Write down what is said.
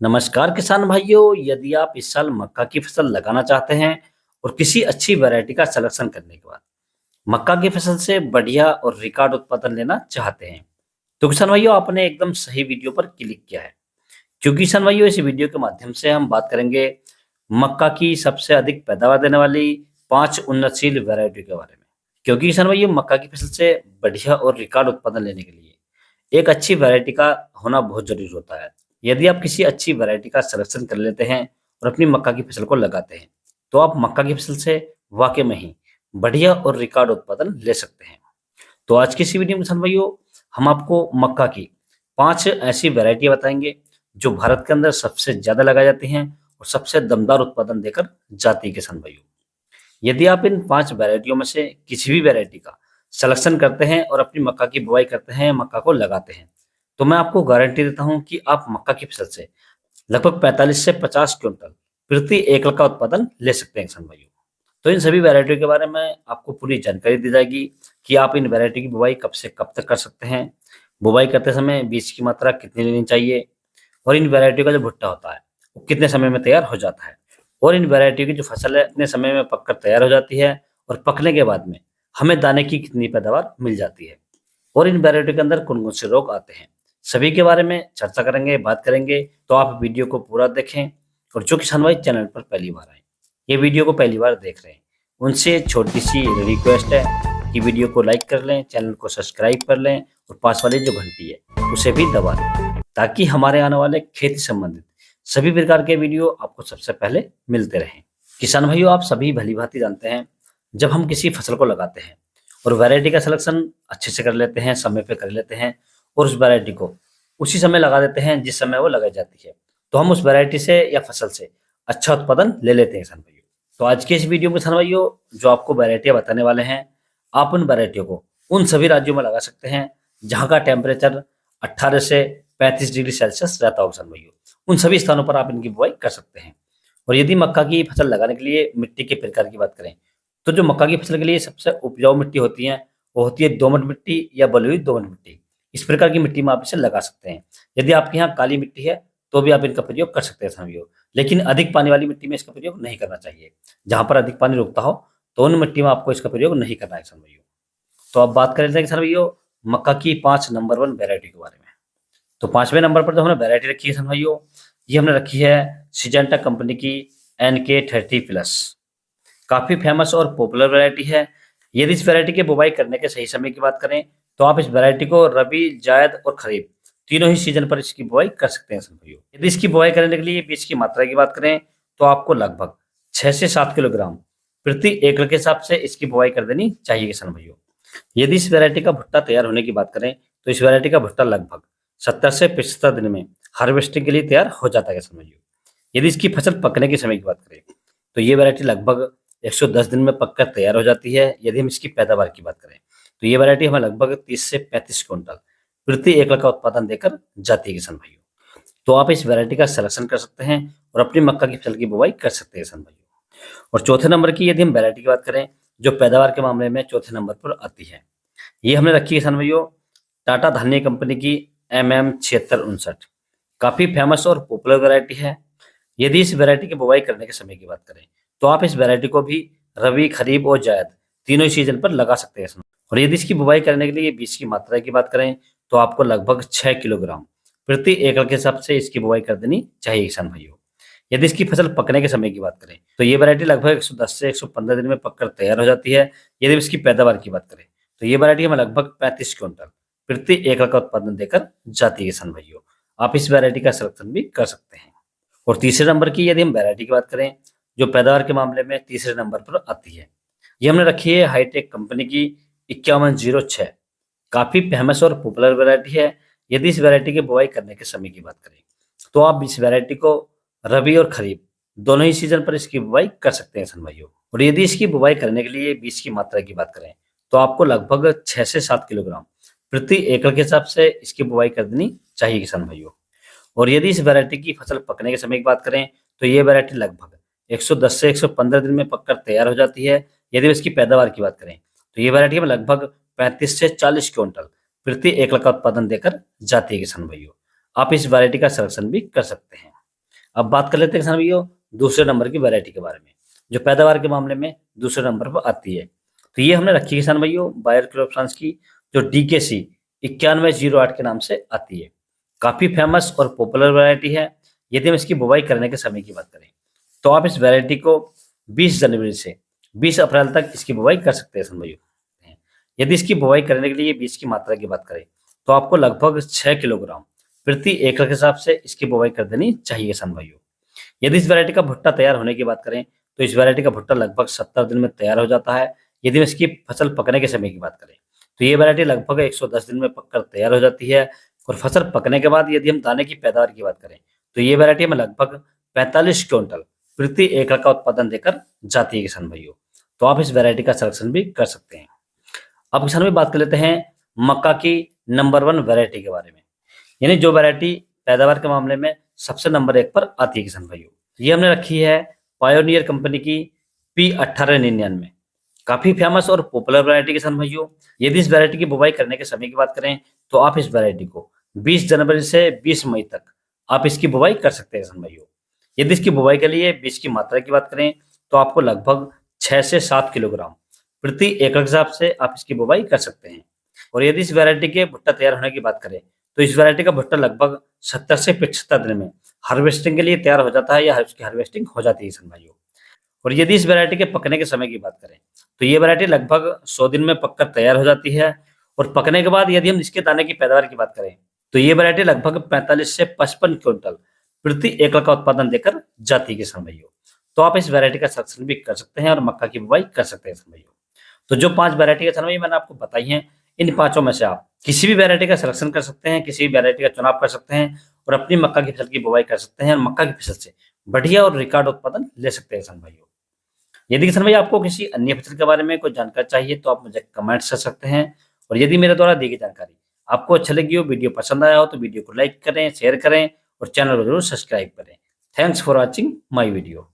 नमस्कार किसान भाइयों। यदि आप इस साल मक्का की फसल लगाना चाहते हैं और किसी अच्छी वैरायटी का सिलेक्शन करने के बाद मक्का की फसल से बढ़िया और रिकॉर्ड उत्पादन लेना चाहते हैं, तो किसान भाइयों आपने एकदम सही वीडियो पर क्लिक किया है। क्योंकि किसान भाइयों इस वीडियो के माध्यम से हम बात करेंगे मक्का की सबसे अधिक पैदावार देने वाली 5 उन्नतशील वैरायटी के बारे में। क्योंकि किसान भाइयों मक्का की फसल से बढ़िया और रिकॉर्ड उत्पादन लेने के लिए एक अच्छी वैरायटी का होना बहुत ज़रूरी होता है। यदि आप किसी अच्छी वैरायटी का सिलेक्शन कर लेते हैं और अपनी मक्का की फसल को लगाते हैं, तो आप मक्का की फसल से वाक़ई में ही बढ़िया और रिकॉर्ड उत्पादन ले सकते हैं। तो आज की इस वीडियो में किसान भाइयों हम आपको मक्का की 5 ऐसी वैरायटियाँ बताएँगे, जो भारत के अंदर सबसे ज़्यादा लगाई जाती हैं और सबसे दमदार उत्पादन देकर जाती है किसान भाइयों। यदि आप इन 5 वैरायटियों में से किसी भी वैरायटी का सिलेक्शन करते हैं और अपनी मक्का की बुआई करते हैं, मक्का को लगाते हैं, तो मैं आपको गारंटी देता हूँ कि आप मक्का की फसल से लगभग 45 से 50 क्विंटल प्रति एकड़ का उत्पादन ले सकते हैं किसान भाइयों। तो इन सभी वैरायटियों के बारे में आपको पूरी जानकारी दी जाएगी कि आप इन वैरायटी की बुआई कब से कब तक कर सकते हैं, बुआई करते समय बीज की मात्रा कितनी लेनी चाहिए और इन वैरायटियों का जो भुट्टा होता है, वो कितने समय में तैयार हो जाता है और इन वैरायटियों की जो फसल है, इतने समय में पककर तैयार हो जाती है और पकने के बाद में हमें दाने की कितनी पैदावार मिल जाती है और इन वैरायटियों के अंदर कौन-कौन से रोग आते हैं, सभी के बारे में चर्चा करेंगे, बात करेंगे। तो आप वीडियो को पूरा देखें और जो किसान भाई चैनल पर पहली बार आए, ये वीडियो को पहली बार देख रहे हैं, उनसे छोटी-सी रिक्वेस्ट है कि वीडियो को लाइक कर लें, चैनल को सब्सक्राइब कर लें और पास वाली जो घंटी है, उसे भी दबा दें, ताकि हमारे आने वाले खेती संबंधित सभी प्रकार के वीडियो आपको सबसे पहले मिलते रहें। किसान भाइयों आप सभी भली-भांति जानते हैं, जब हम किसी फसल को लगाते हैं और वैरायटी का सिलेक्शन अच्छे से कर लेते हैं, समय पे कर लेते हैं और उस वैरायटी को उसी समय लगा देते हैं जिस समय वो लगाई जाती है, तो हम उस वैरायटी से या फसल से अच्छा उत्पादन ले लेते हैं किसान भाइयों। तो आज के इस वीडियो में किसान भाइयों जो आपको वैरायटियाँ बताने वाले हैं, आप उन वैरायटियों को उन सभी राज्यों में लगा सकते हैं जहाँ का टेम्परेचर 18 से 35 डिग्री सेल्सियस रहता हो किसान भाइयों। उन सभी स्थानों पर आप इनकी बुआई कर सकते हैं। और यदि मक्का की फसल लगाने के लिए मिट्टी के प्रकार की बात करें, तो जो मक्का की फसल के लिए सबसे उपजाऊ मिट्टी होती है, वो होती है दोमट मिट्टी या बलुई हुई दोमट मिट्टी। इस प्रकार की मिट्टी में आप इसे लगा सकते हैं। यदि आपके यहाँ काली मिट्टी है, तो भी आप इनका प्रयोग कर सकते हैं किसान भाइयों। लेकिन अधिक पानी वाली मिट्टी में इसका प्रयोग नहीं करना चाहिए। जहाँ पर अधिक पानी रुकता हो, तो उन मिट्टी में आपको इसका प्रयोग नहीं करना है किसान भाइयों। तो अब बात कर लेते हैं किसान भाइयों मक्का की 5 नंबर 1 वैरायटी के बारे में। तो 5वें नंबर पर जो हमने वैरायटी रखी है किसान भाइयों, ये हमने रखी है सिजेंटा कंपनी की NK30+। काफ़ी फेमस और पॉपुलर वैरायटी है। यदि इस वैरायटी की बुवाई करने के सही समय की बात करें, तो आप इस वैरायटी को रबी, जायद और खरीफ तीनों ही सीजन पर इसकी बुवाई कर सकते हैं किसान भाइयों। यदि इसकी बुवाई करने के लिए बीज की मात्रा की बात करें, तो आपको लगभग 6 से 7 किलोग्राम प्रति एकड़ के हिसाब से इसकी बुवाई कर देनी चाहिए किसान भाइयों। यदि इस वैरायटी का भुट्टा तैयार होने की बात करें, तो इस वैरायटी का भुट्टा लगभग 70 से 75 दिन में हार्वेस्टिंग के लिए तैयार हो जाता है किसान भाइयों। यदि इसकी फसल पकने के समय की बात करें, तो ये वैरायटी लगभग 110 दिन में पककर तैयार हो जाती है। यदि हम इसकी पैदावार की बात करें, तो ये वैरायटी हमें लगभग 30 से 35 क्विंटल प्रति एकड़ का उत्पादन देकर जाती है किसान भाइयों। तो आप इस वैरायटी का सिलेक्शन कर सकते हैं और अपनी मक्का की फसल की बुवाई कर सकते हैं किसान भाइयों। और चौथे नंबर की यदि हम वैरायटी की बात करें, जो पैदावार के मामले में चौथे नंबर पर आती है, ये हमने रखी है किसान भाइयों टाटा धान्य कंपनी की MM7659। काफ़ी फेमस और पॉपुलर वैरायटी है। यदि इस वैरायटी की बुवाई करने के समय की बात करें, तो आप इस वैरायटी को भी रबी, खरीफ और जायद तीनों ही सीजन पर लगा सकते हैं इसमें। और यदि इसकी बुवाई करने के लिए बीज की मात्रा की बात करें, तो आपको लगभग 6 किलोग्राम प्रति एकड़ के हिसाब से इसकी बुवाई कर देनी चाहिए किसान भाइयों। यदि इसकी फसल पकने के समय की बात करें, तो ये वैरायटी लगभग 110 से 115 दिन में पककर तैयार हो जाती है। यदि इसकी पैदावार की बात करें, तो ये वैरायटी हमें लगभग 35 क्विंटल प्रति एकड़ का उत्पादन देकर जाती है किसान भाइयों। आप इस वैरायटी का सिलेक्शन भी कर सकते हैं। और तीसरे नंबर की यदि हम वैरायटी की बात करें, जो पैदावार के मामले में तीसरे नंबर पर आती है, ये हमने रखी है हाईटेक कंपनी की 5106। काफ़ी फेमस और पॉपुलर वैरायटी है। यदि इस वैरायटी की बुवाई करने के समय की बात करें, तो आप इस वैरायटी को रबी और खरीफ दोनों ही सीजन पर इसकी बुवाई कर सकते हैं किसान भाइयों। और यदि इसकी बुवाई करने के लिए बीज की मात्रा की बात करें, तो आपको लगभग 6 से 7 किलोग्राम प्रति एकड़ के हिसाब से इसकी बुवाई कर देनी चाहिए किसान भाइयों। और यदि इस वैरायटी की फसल पकने के समय की बात करें, तो ये वैरायटी लगभग 110 से 115 दिन में पककर तैयार हो जाती है। यदि इसकी पैदावार की बात करें, तो ये वैरायटी में लगभग 35 से 40 क्विंटल प्रति एकड़ का उत्पादन देकर जाती है किसान भाइयों। आप इस वैरायटी का सिलेक्शन भी कर सकते हैं। अब बात कर लेते हैं किसान भाइयों दूसरे नंबर की वैरायटी के बारे में, जो पैदावार के मामले में दूसरे नंबर पर आती है। तो ये हमने रखी है किसान भाइयों बायर क्रॉपसाइंस की, जो DKC 9108 के नाम से आती है। काफी फेमस और पॉपुलर वैरायटी है। यदि हम इसकी बुवाई करने के समय की बात करें, तो आप इस वैरायटी को 20 जनवरी से 20 अप्रैल तक इसकी बुवाई कर सकते हैं किसान भाइयों। यदि इसकी बुवाई करने के लिए बीज की मात्रा की बात करें, तो आपको लगभग 6 किलोग्राम प्रति एकड़ के हिसाब से इसकी बुवाई कर देनी चाहिए किसान भाइयों। यदि इस वैरायटी का भुट्टा तैयार होने की बात करें, तो इस वैरायटी का भुट्टा लगभग 70 दिन में तैयार हो जाता है। यदि हम इसकी फसल पकने के समय की बात करें, तो ये वैरायटी लगभग 110 दिन में पककर तैयार हो जाती है। और फसल पकने के बाद यदि हम दाने की पैदावार की बात करें, तो ये वैरायटी में लगभग 45 क्विंटल प्रति एकड़ का उत्पादन देकर जाती है किसान भाइयों। तो आप इस वैरायटी का सिलेक्शन भी कर सकते हैं। अब किसान भाई बात कर लेते हैं मक्का की नंबर 1 वैरायटी के बारे में, यानी जो वैरायटी पैदावार के मामले में सबसे नंबर 1 पर आती है किसान भाइयों। ये हमने रखी है पायोनियर कंपनी की P1899। काफी फेमस और पॉपुलर वैरायटी किसान भाइयों। यदि इस वैरायटी की बुवाई करने के समय की बात करें, तो आप इस वैरायटी को 20 जनवरी से 20 मई तक आप इसकी बुवाई कर सकते हैं किसान भाइयों। यदि इसकी बुवाई के लिए बीज की मात्रा की बात करें, तो आपको लगभग 6 से 7 किलोग्राम प्रति एकड़ के हिसाब से आप इसकी बुवाई कर सकते हैं। और यदि इस वैरायटी के भुट्टा तैयार होने की बात करें, तो इस वैरायटी का भुट्टा लगभग 70 से 75 दिन में हार्वेस्टिंग के लिए तैयार हो जाता है, या उसकी हार्वेस्टिंग हो जाती है किसान भाइयों। और यदि इस वैरायटी के पकने के समय की बात करें, तो ये वैरायटी लगभग 100 दिन में पककर तैयार हो जाती है। और पकने के बाद यदि हम इसके दाने की पैदावार की बात करें, तो ये वैरायटी लगभग 45 से 55 क्विंटल प्रति एकड़ का उत्पादन देकर जाती है किसान भाइयों। तो आप इस वैरायटी का सिलेक्शन भी कर सकते हैं और मक्का की बुवाई कर सकते हैं किसान भाइयों। तो जो 5 वैरायटी किसान भाई मैंने आपको बताई हैं, इन पांचों में से आप किसी भी वैरायटी का सिलेक्शन कर सकते हैं, किसी भी वैरायटी का चुनाव कर सकते हैं और अपनी मक्का की फसल की बुवाई कर सकते हैं और मक्का की फसल से बढ़िया और रिकॉर्ड उत्पादन ले सकते हैं किसान भाइयों। यदि किसान भाई आपको किसी अन्य फसल के बारे में कोई जानकारी चाहिए, तो आप मुझे कमेंट्स कर सकते हैं। और यदि मेरे द्वारा दी गई जानकारी आपको अच्छा लगी हो, वीडियो पसंद आया हो, तो वीडियो को लाइक करें, शेयर करें और चैनल को जरूर सब्सक्राइब करें। Thanks for watching my video.